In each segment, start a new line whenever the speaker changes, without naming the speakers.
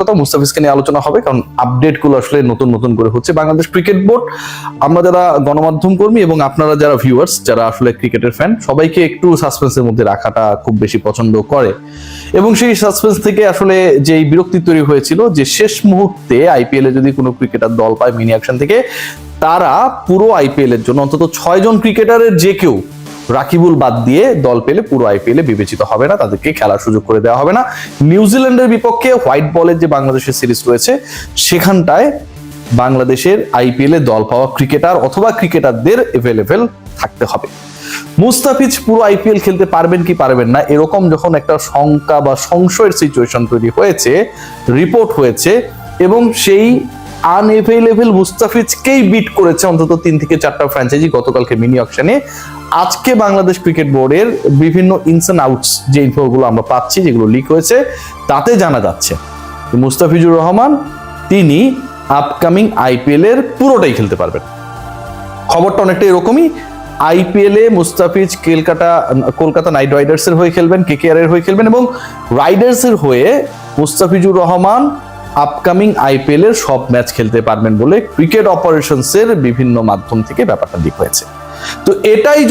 কথা, মুস্তাফিজকে নিয়ে আলোচনা হবে, কারণ আপডেট গুলো আসলে নতুন নতুন করে হচ্ছে। বাংলাদেশ ক্রিকেট বোর্ড, আমরা যারা গণমাধ্যম কর্মী এবং আপনারা যারা ভিউয়ার্স, যারা আসলে ক্রিকেটের ফ্যান, সবাইকে একটু সাসপেন্সের মধ্যে রাখাটা খুব বেশি পছন্দ করে। এবং সেই সাসপেন্স থেকে আসলে যে বিরক্তি তৈরি হয়েছিল যে শেষ মুহূর্তে আইপিএল এ যদি কোনো ক্রিকেটার দল পায় মিনি অ্যাকশন থেকে, তারা পুরো আইপিএল এর জন্য অন্তত 6 জন ক্রিকেটারের যে কেউ রাকিবুল বাদ দিয়ে দল পেলে পুরো আইপিএল এ বিবেচিত হবে না, তাদেরকে খেলার সুযোগ করে দেওয়া হবে না। নিউজিল্যান্ডের বিপক্ষে হোয়াইট বলের যে বাংলাদেশের সিরিজ রয়েছে, সেখানটায় বাংলাদেশের আইপিএল এ দল পাওয়া ক্রিকেটার অথবা ক্রিকেটারদের এভেলেবেল থাকতে হবে। মুস্তাফিজ পুরো আইপিএল খেলতে পারবেন কি পারবেন না, এরকম যখন একটা শঙ্কা বা সংশয়ের সিচুয়েশন তৈরি হয়েছে, রিপোর্ট হয়েছে, এবং সেই আনএভেলেবল মুস্তাফিজকেই বিট করেছে অন্তত 3 থেকে 4টা ফ্র্যাঞ্চাইজি গতকালকে মিনি অকশনে। আজকে বাংলাদেশ ক্রিকেট বোর্ডের বিভিন্ন ইনস এন্ড আউটস যে ইনফোগুলো আমরা পাচ্ছি, যেগুলো লিক হয়েছে, তাতে জানা যাচ্ছে মুস্তাফিজুর রহমান তিনি আপকামিং আইপিএল এর পুরোটাই খেলতে পারবেন। খবরটা অনেকটা এরকমই, আইপিএল এ মুস্তাফিজ কলকাতা নাইট রাইডার্স এর হয়ে খেলবেন, কেকেআর এর হয়ে খেলবেন, এবং রাইডার্স এর হয়ে মুস্তাফিজুর রহমান আপকামিং আইপিএল এর সব ম্যাচ খেলতে পারবেন বলে ক্রিকেট অপারেশনস এর বিভিন্ন মাধ্যম থেকে ব্যাপারটা লিক হয়েছে। তো এটাই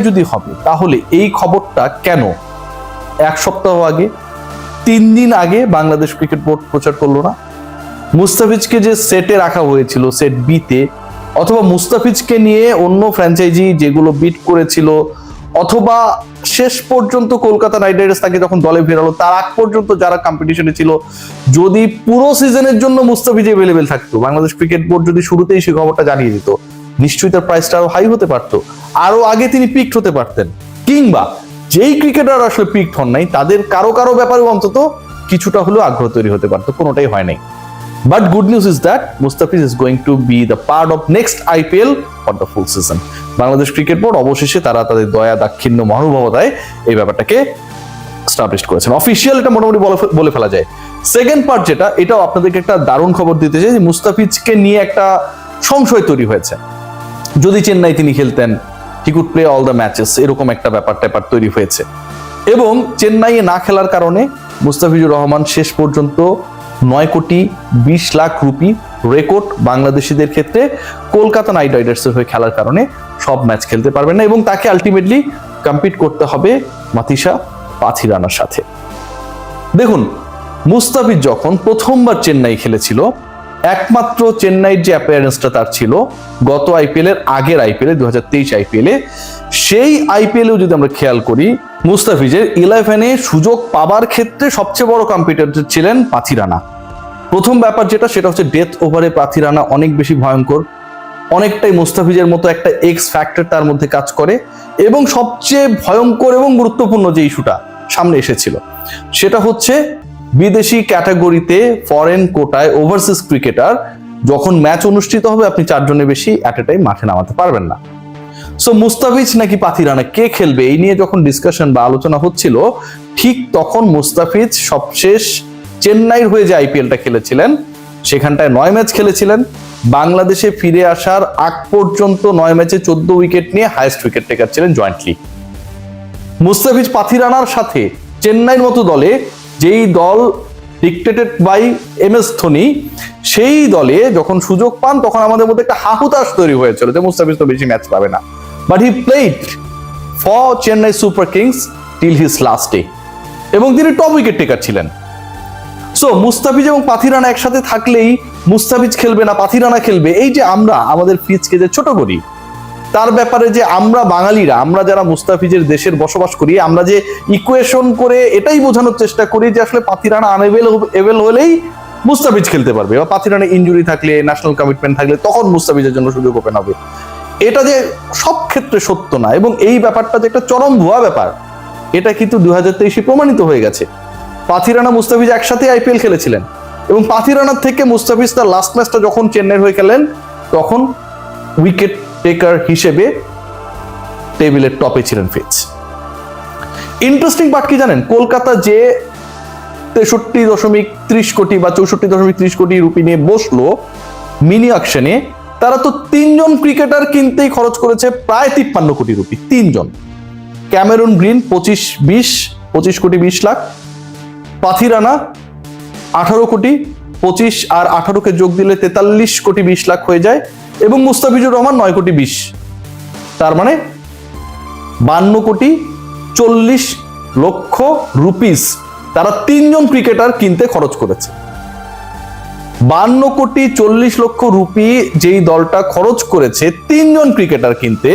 যদি হবে, তাহলে এই খবরটা কেন 1 সপ্তাহ আগে, 3 দিন আগে বাংলাদেশ ক্রিকেট বোর্ড প্রচার করলো না? মুস্তাফিজকে যে সেটে রাখা হয়েছিল, সেট বিতে, অথবা মুস্তাফিজকে নিয়ে অন্য ফ্র্যাঞ্চাইজি যেগুলো বিট করেছিল, অথবা শেষ পর্যন্ত কলকাতা নাইট রাইডার্স তাকে যখন দলে ফেরালো, তার আগ পর্যন্ত যারা কম্পিটিশনে ছিল, যদি পুরো সিজনের জন্য মুস্তাফিজ অ্যাভেলেবেল থাকতো, বাংলাদেশ ক্রিকেট বোর্ড যদি শুরুতেই সেই খবরটা জানিয়ে দিত, নিশ্চয়ই তার প্রাইসটা আরো হাই হতে পারতো, আরো আগে তিনি পিকড হতে পারতেন। কিংবা যেই ক্রিকেটার আসলে পিকড হন নাই, তাদের কারো ব্যাপারেও অন্তত কিছুটা হলেও আগ্রহ তৈরি হতে পারতো। কোনোটাই হয় নাই। But good news is that Mustafiz is going to be the part of next IPL for the full season. Bangladesh cricket board অবশেষে তারা তাদের দয়া দাক্ষিণ্য মহানুভবতায় এই ব্যাপারটাকে এস্টাবলিশ করেছেন। অফিসিয়াল এটা মোটামুটি বলে ফেলা যায়। সেকেন্ড পার্ট যেটা, এটাও আপনাদেরকে একটা দারুণ খবর দিতে চাই যে মুস্তাফিজকে নিয়ে একটা সংশয় তৈরি হয়েছে। যদি চেন্নাই তিনি খেলতেন, he could play all the matches, এরকম একটা ব্যাপার তৈরি হয়েছে। এবং চেন্নাইয়ে না খেলার কারণে মুস্তাফিজুর রহমান শেষ পর্যন্ত 9,20,00,000 রুপি রেকর্ড বাংলাদেশিদের ক্ষেত্রে কলকাতা নাইট রাইডার্সের হয়ে খেলার কারণে সব ম্যাচ খেলতে পারবেন না, এবং তাকে আলটিমেটলি কম্পিট করতে হবে মাথিসা পাথিরানার সাথে। দেখুন, মুস্তাফিজ যখন প্রথমবার চেন্নাই খেলেছিল, একমাত্র চেন্নাইয়ের যে অ্যাপিয়ারেন্সটা তার ছিল গত আইপিএল এর আগের আইপিএল এ 2023 আইপিএল এ, সেই আইপিএলেও যদি আমরা খেয়াল করি, মুস্তাফিজের 11-এ সুযোগ পাবার ক্ষেত্রে সবচেয়ে বড় কম্পিটিটর ছিলেন পাথিরানা। প্রথম ব্যাপার যেটা, সেটা হচ্ছে ডেথ ওভারে পাথিরানা অনেক বেশি ভয়ঙ্কর, অনেকটাই মুস্তাফিজের মতো একটা এক্স ফ্যাক্টর তার মধ্যে কাজ করে। এবং সবচেয়ে ভয়ঙ্কর এবং গুরুত্বপূর্ণ যে ইস্যুটা সামনে এসেছিল, সেটা হচ্ছে বিদেশি ক্যাটাগরিতে ফরেন কোটায় ওভারসিজ ক্রিকেটার যখন ম্যাচ অনুষ্ঠিত হবে, আপনি 4 জনের বেশি অ্যাট এ টাইম মাঠে নামাতে পারবেন না। সো মুস্তাফিজ নাকি পাথিরানা, কে খেলবে, এই নিয়ে যখন ডিসকাশন বা আলোচনা হচ্ছিল, ঠিক তখন মুস্তাফিজ সবশেষ চেন্নাইয়ের হয়ে যে আইপিএলটা খেলেছিলেন, সেখানটায় 9 ম্যাচ খেলেছিলেন। বাংলাদেশে ফিরে আসার আগ পর্যন্ত 9 ম্যাচে 14 উইকেট নিয়ে হাইয়েস্ট উইকেট টেকার ছিলেন জয়েন্টলি। মুস্তাফিজ পাথিরানার সাথে চেন্নাইয়ের মতো দলে, যেই দল ডিক্টেটেড বাই MS ধোনি, সেই দলে যখন সুযোগ পান, তখন আমাদের মধ্যে একটা হাহুতাশ তৈরি হয়েছিল যে মুস্তাফিজ তো বেশি ম্যাচ পাবে না। But he played for Chennai Super Kings till his last day, এবং তিনি টপ উইকেট টেকার ছিলেন। সো মুস্তাফিজ এবং পাথিরানা একসাথে থাকলেই মুস্তাফিজ খেলবে না, পাথিরানা খেলবে, এই যে আমরা আমাদের পিচকে যে ছোট করি, তার ব্যাপারে যে আমরা বাঙালিরা, আমরা যারা মুস্তাফিজের দেশের বসবাস করি, আমরা যে ইকুয়েশন করে এটাই বোঝানোর চেষ্টা করি যে আসলে পাথিরানা আনএভেল হলেই মুস্তাফিজ খেলতে পারবে, বা পাথিরানা ইনজুরি থাকলে, ন্যাশনাল কমিটমেন্ট থাকলে তখন মুস্তাফিজের জন্য সুযোগ ওপেন হবে। এটা যে সব ক্ষেত্রে সত্য না, এবং এই ব্যাপারটা যে একটা চরম ভুয়া ব্যাপার, এটা কিন্তু 2023 প্রমাণিত হয়ে গেছে। পাথিরানা মুস্তাফিজ একসাথে আইপিএল খেলেছিলেন, এবং পাথিরানার থেকে মুস্তাফিজ তার লাস্ট ম্যাচটা যখন চেন্নাইয়ের হয়ে খেলেন, তখন উইকেট টেকার হিসেবে টেবিলের টপে ছিলেন ফিচ। ইন্টারেস্টিং পার্ট কি জানেন, কলকাতা যে 63.30 কোটি বা 64.30 কোটি রুপি নিয়ে বসলো মিনি অকশনে, তারা তো 3 জন ক্রিকেটার কিনতেই খরচ করেছে প্রায় 53 কোটি রুপি। 3 জন, ক্যামেরন গ্রিন 25 কোটি 20 লাখ, পাথিরানা 18 কোটি, 25 আর 18-কে যোগ দিলে 43 কোটি 20 লাখ হয়ে যায়, এবং মুস্তাফিজুর রহমান 9 কোটি 20, তার মানে 52 কোটি 40 লক্ষ রুপিস তারা 3 জন ক্রিকেটার কিনতে খরচ করেছে। 52 কোটি 40 লক্ষ রুপি যেই দলটা খরচ করেছে 3 জন ক্রিকেটার কিনতে,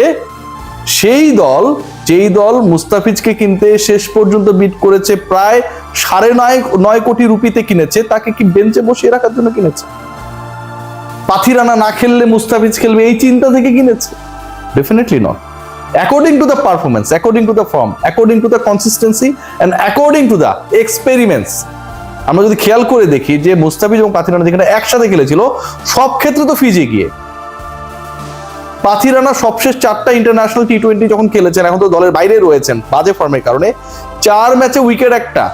সেই দল যেই দল মুস্তাফিজকে কিনতে শেষ পর্যন্ত বিড করেছে প্রায় 9.5 কোটি রুপিতে কিনেছে, তাকে কি বেঞ্চে বসিয়ে রাখার জন্য কিনেছে? পাথিরানা না খেললে মুস্তাফিজ খেলবে এই চিন্তা থেকে কিনেছে? Definitely not. According to the performance, according to the form, according to the consistency and according to the experiments, আমরা যদি খেয়াল করে দেখি যে মুস্তাফিজ এবং পাথিরানা যেখানে একসাথে খেলেছিল সব ক্ষেত্রে তো ফিজি গিয়ে, পাথিরানা সবশেষ 4টা ইন্টারন্যাশনাল টি20 যখন খেলেছেন, এখন তো দলের বাইরে রয়েছেন বাজে ফর্মের কারণে, 4 ম্যাচে উইকেট একটা,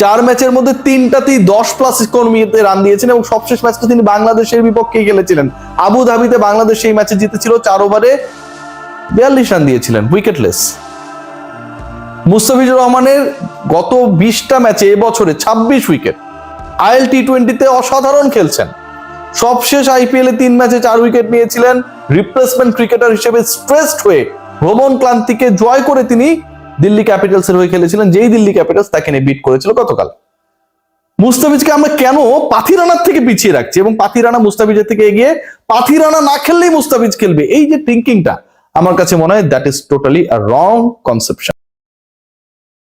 4 ম্যাচের মধ্যে 3টাতেই 10+ ইকোনমিতে রান দিয়েছেন, এবং সবশেষ ম্যাচটা তিনি বাংলাদেশের বিপক্ষে খেলেছিলেন আবু ধাবিতে, বাংলাদেশ সেই ম্যাচে জিতেছিল, 4 ওভারে 42 রান দিয়েছিলেন উইকেটলেস। মুস্তাফিজুর রহমানের গত 20টা ম্যাচে এবছরে 26 উইকেট, আইএল টি20তে অসাধারণ খেলছেন, সবশেষ আইপিএলে 3 ম্যাচে 4 উইকেট নিয়েছিলেন, রিপ্লেসমেন্ট ক্রিকেটার হিসেবে স্ট্রেসড হয়ে ভ্রমণ ক্লান্তিকে জয় করে তিনি দিল্লি ক্যাপিটালসের হয়ে খেলেছিলেন, যেই দিল্লি ক্যাপিটালস তাকে নিয়ে বিট করেছিল গতকাল। মুস্তাফিজকে আমরা কেন পাথিরানার থেকে পিছিয়ে রাখছি, এবং পাথিরানা মুস্তাফিজের থেকে এগিয়ে, পাথিরানা না খেললেই মুস্তাফিজ খেলবে, এই যে থিঙ্কিংটা আমার কাছে মনে হয় that is totally a wrong conception.